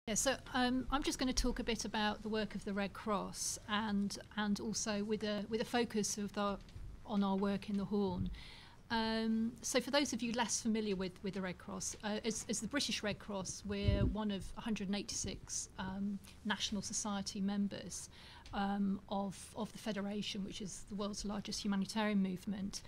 Yeah, so I'm just going to talk a bit about the work of the Red Cross and also with a focus on our work in the Horn. So for those of you less familiar with the Red Cross, as the British Red Cross, we're one of 186 National Society members of the Federation, which is the world's largest humanitarian movement.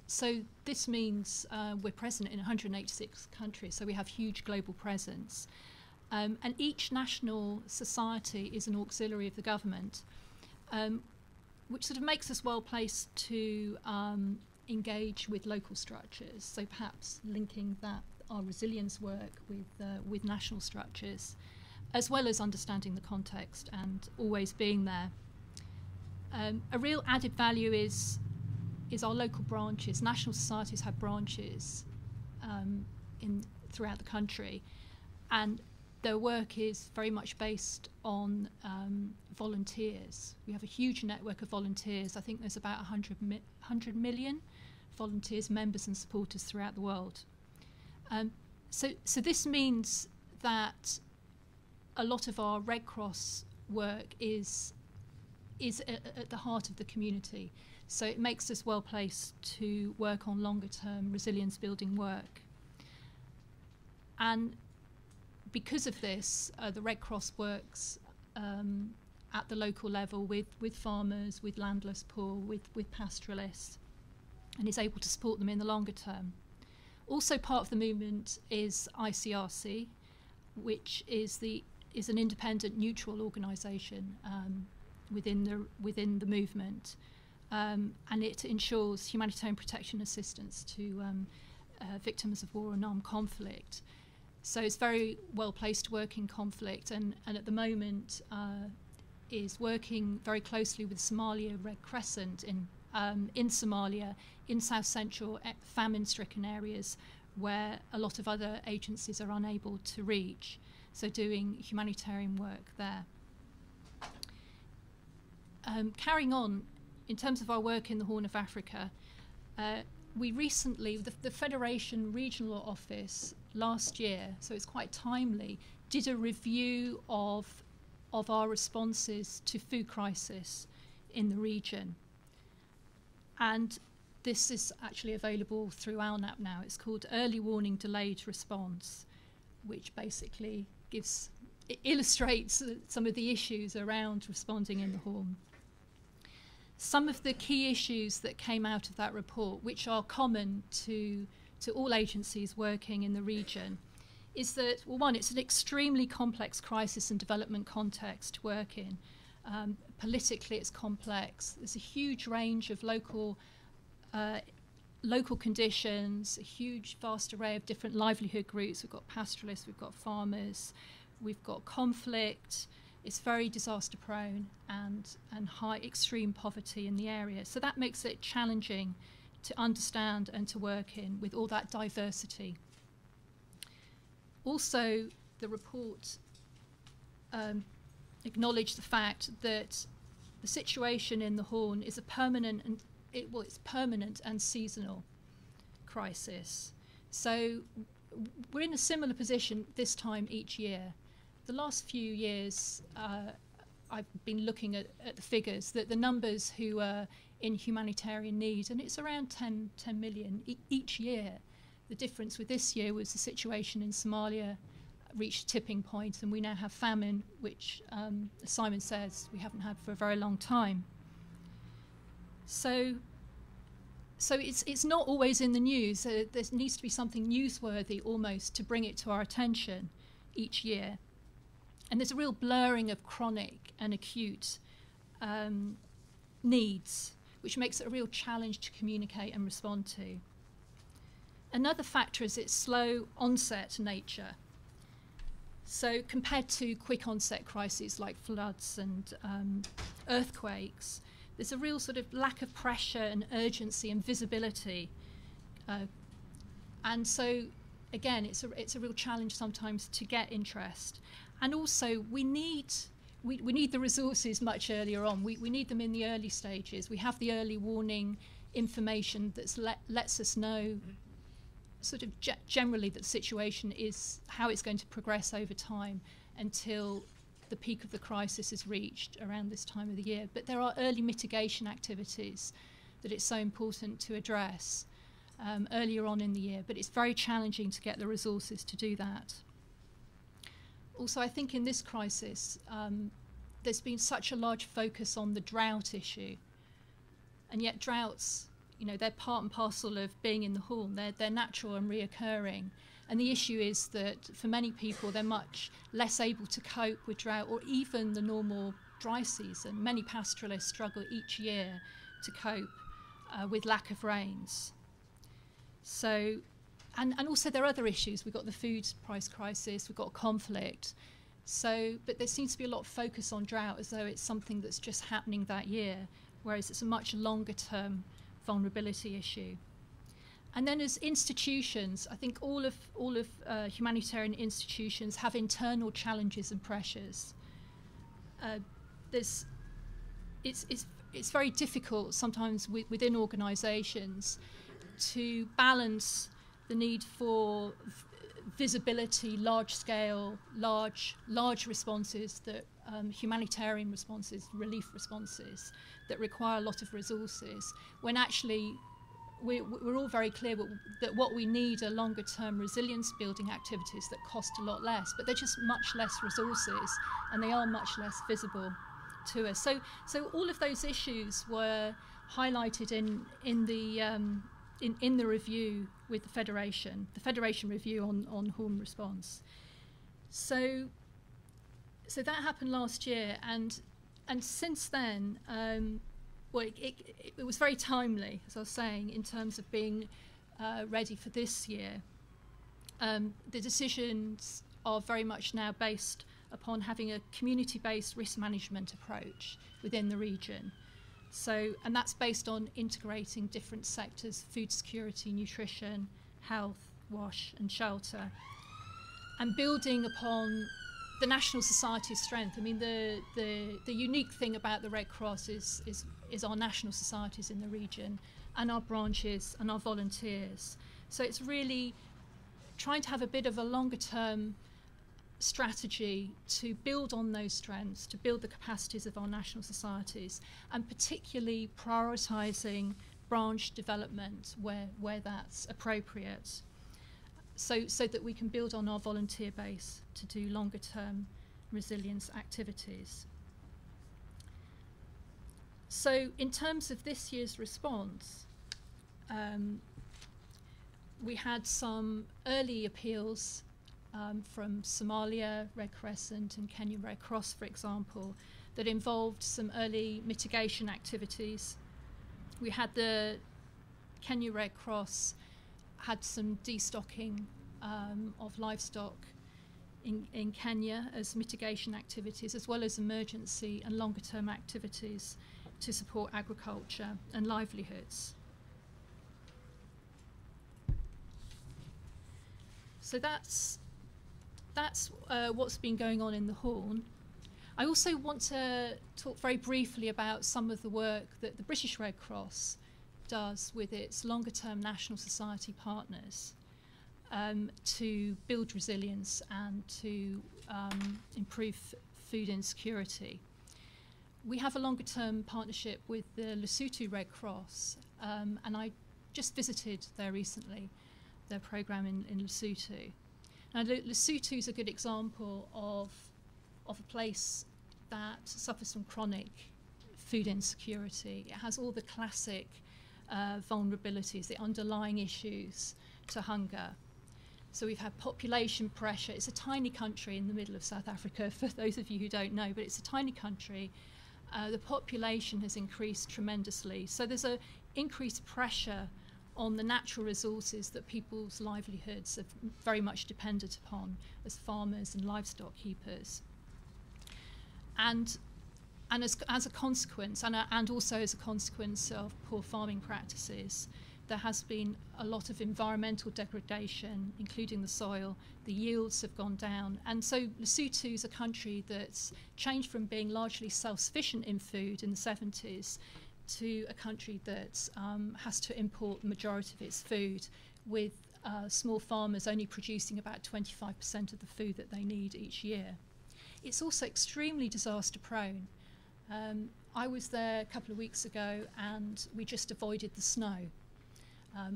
So this means we're present in 186 countries, so we have huge global presence. And each national society is an auxiliary of the government, which sort of makes us well placed to engage with local structures. So perhaps linking our resilience work with national structures, as well as understanding the context and always being there. A real added value is our local branches. National societies have branches throughout the country, and their work is very much based on volunteers. We have a huge network of volunteers. I think there's about 100 million volunteers, members and supporters throughout the world. So this means that a lot of our Red Cross work is at the heart of the community. So it makes us well placed to work on longer term resilience building work. And because of this, the Red Cross works at the local level with farmers, with landless poor, with pastoralists, and is able to support them in the longer term. Also part of the movement is ICRC, which is an independent, neutral organisation within the movement, and it ensures humanitarian protection assistance to victims of war and armed conflict. So it's very well placed to work in conflict, and at the moment is working very closely with Somalia Red Crescent in Somalia, in South Central famine-stricken areas where a lot of other agencies are unable to reach. So doing humanitarian work there. Carrying on, in terms of our work in the Horn of Africa, we recently, the Federation Regional Office last year, so it's quite timely, did a review of our responses to food crisis in the region. And this is actually available through ODIapos now. It's called Early Warning Delayed Response, which basically illustrates some of the issues around responding in the Horn. Some of the key issues that came out of that report, which are common to all agencies working in the region, is that, well, one, it's an extremely complex crisis and development context to work in. Politically, it's complex. There's a huge range of local conditions, a huge, vast array of different livelihood groups. We've got pastoralists, we've got farmers, we've got conflict. It's very disaster prone and high extreme poverty in the area. So that makes it challenging to understand and to work in with all that diversity. Also, the report acknowledged the fact that the situation in the Horn is a permanent it's permanent and seasonal crisis. So we're in a similar position this time each year. The last few years, I've been looking at the figures, that the numbers who are in humanitarian need, and it's around 10 million each year. The difference with this year was the situation in Somalia reached a tipping point, and we now have famine, which, as Simon says, we haven't had for a very long time. So it's not always in the news. There needs to be something newsworthy almost to bring it to our attention each year. And there's a real blurring of chronic and acute needs, which makes it a real challenge to communicate and respond to. Another factor is its slow onset nature. So compared to quick onset crises like floods and earthquakes, there's a real sort of lack of pressure and urgency and visibility. And so, again, it's a real challenge sometimes to get interest. And also, we need the resources much earlier on. We need them in the early stages. We have the early warning information that lets us know sort of generally that situation is how it's going to progress over time until the peak of the crisis is reached around this time of the year. But there are early mitigation activities that it's so important to address earlier on in the year, but it's very challenging to get the resources to do that. Also, I think in this crisis, there's been such a large focus on the drought issue, and yet droughts, you know, they're part and parcel of being in the Horn. They're natural and reoccurring. And the issue is that for many people, they're much less able to cope with drought or even the normal dry season. Many pastoralists struggle each year to cope with lack of rains. So, and also there are other issues. We've got the food price crisis, we've got conflict. So, but there seems to be a lot of focus on drought as though it's something that's just happening that year, whereas it's a much longer term vulnerability issue. And then as institutions, I think all of humanitarian institutions have internal challenges and pressures. It's very difficult sometimes within organisations to balance the need for visibility, large-scale, large responses, that humanitarian responses, relief responses that require a lot of resources, when actually we're all very clear that what we need are longer-term resilience-building activities that cost a lot less, but they're just much less resources and they are much less visible to us. So all of those issues were highlighted in the review with the Federation review on Horn response. So that happened last year, and since then, well, it was very timely, as I was saying, in terms of being ready for this year. The decisions are very much now based upon having a community-based risk management approach within the region. So, and that's based on integrating different sectors: food security, nutrition, health, wash and shelter, and building upon the national society's strength. I mean, the unique thing about the Red Cross is our national societies in the region and our branches and our volunteers. So it's really trying to have a bit of a longer term strategy to build on those strengths, to build the capacities of our national societies, and particularly prioritising branch development where that's appropriate, so that we can build on our volunteer base to do longer term resilience activities. So in terms of this year's response, we had some early appeals from Somalia Red Crescent and Kenya Red Cross, for example, that involved some early mitigation activities. We had the Kenya Red Cross had some destocking of livestock in Kenya as mitigation activities, as well as emergency and longer term activities to support agriculture and livelihoods. So that's what's been going on in the Horn. I also want to talk very briefly about some of the work that the British Red Cross does with its longer-term national society partners to build resilience and to improve food insecurity. We have a longer-term partnership with the Lesotho Red Cross, and I just visited there recently, their programme in Lesotho. Now, Lesotho is a good example of a place that suffers from chronic food insecurity. It has all the classic vulnerabilities, the underlying issues to hunger. So we've had population pressure. It's a tiny country in the middle of South Africa, for those of you who don't know, but it's a tiny country. The population has increased tremendously. So there's an increased pressure on the natural resources that people's livelihoods are very much dependent upon as farmers and livestock keepers. And as a consequence, and also as a consequence of poor farming practices, there has been a lot of environmental degradation, including the soil. The yields have gone down. And so Lesotho is a country that's changed from being largely self-sufficient in food in the 70s to a country that has to import the majority of its food with small farmers only producing about 25% of the food that they need each year. It's also extremely disaster prone. I was there a couple of weeks ago and we just avoided the snow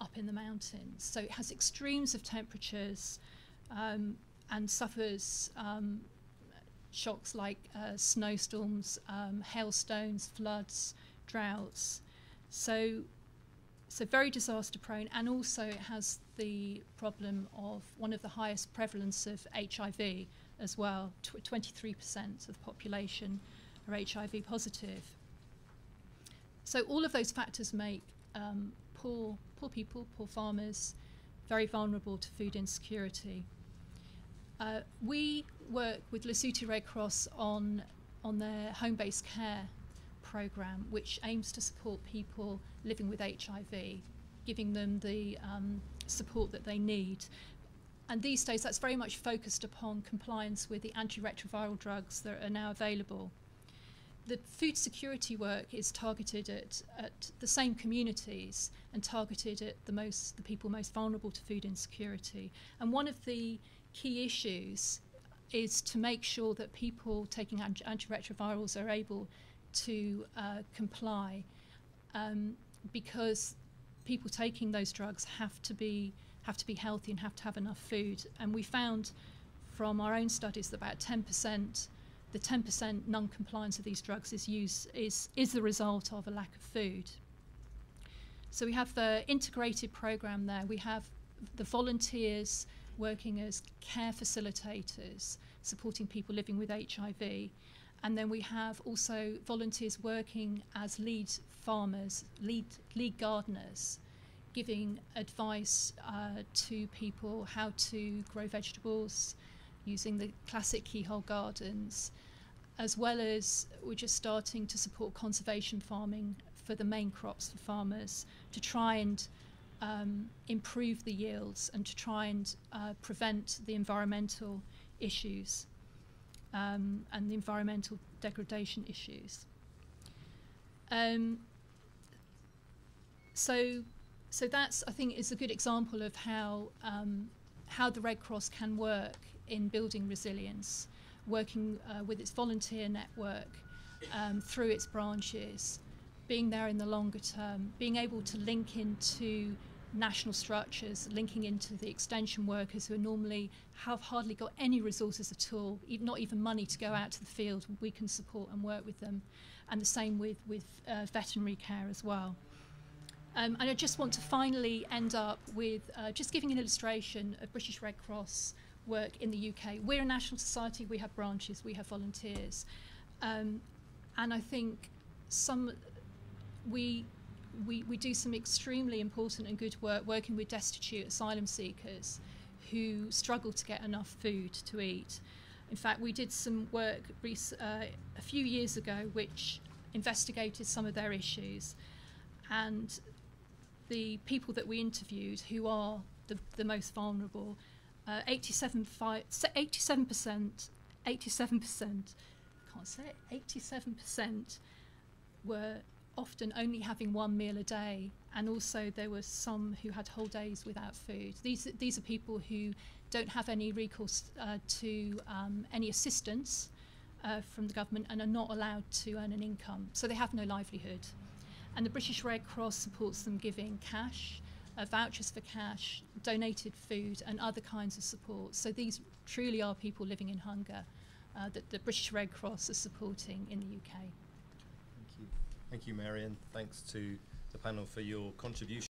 up in the mountains. So it has extremes of temperatures and suffers shocks like snowstorms, hailstones, floods, droughts. So very disaster prone, and also it has the problem of one of the highest prevalence of HIV as well. 23% of the population are HIV positive. So all of those factors make poor people, poor farmers, very vulnerable to food insecurity. We work with Lesotho Red Cross on their home-based care programme, which aims to support people living with HIV, giving them the support that they need. And these days that's very much focused upon compliance with the antiretroviral drugs that are now available. The food security work is targeted at the same communities and targeted at the people most vulnerable to food insecurity. And one of the key issues is to make sure that people taking antiretrovirals are able to comply, because people taking those drugs have to be healthy and have to have enough food. And we found from our own studies that about 10%, the 10% non-compliance of these drugs is the result of a lack of food. So we have the integrated program there. We have the volunteers working as care facilitators, supporting people living with HIV. And then we have also volunteers working as lead farmers, lead gardeners, giving advice to people how to grow vegetables using the classic keyhole gardens, as well as we're just starting to support conservation farming for the main crops for farmers to try and improve the yields and to try and prevent the environmental issues and the environmental degradation issues. So that's, I think, is a good example of how the Red Cross can work in building resilience, working with its volunteer network through its branches, being there in the longer term, being able to link into national structures, linking into the extension workers who are normally have hardly got any resources at all, not even money to go out to the field. We can support and work with them, and the same with veterinary care as well. And I just want to finally end up with just giving an illustration of British Red Cross work in the UK. We're a national society, we have branches, we have volunteers. And I think we do some extremely important and good work working with destitute asylum seekers who struggle to get enough food to eat. In fact, we did some work a few years ago which investigated some of their issues, and the people that we interviewed who are the most vulnerable, 87%, can't say it, 87% were often only having one meal a day, and also there were some who had whole days without food. These are people who don't have any recourse to any assistance from the government and are not allowed to earn an income, so they have no livelihood. And the British Red Cross supports them giving cash, vouchers for cash, donated food and other kinds of support. So these truly are people living in hunger that the British Red Cross is supporting in the UK. Thank you, Mary, and thanks to the panel for your contribution.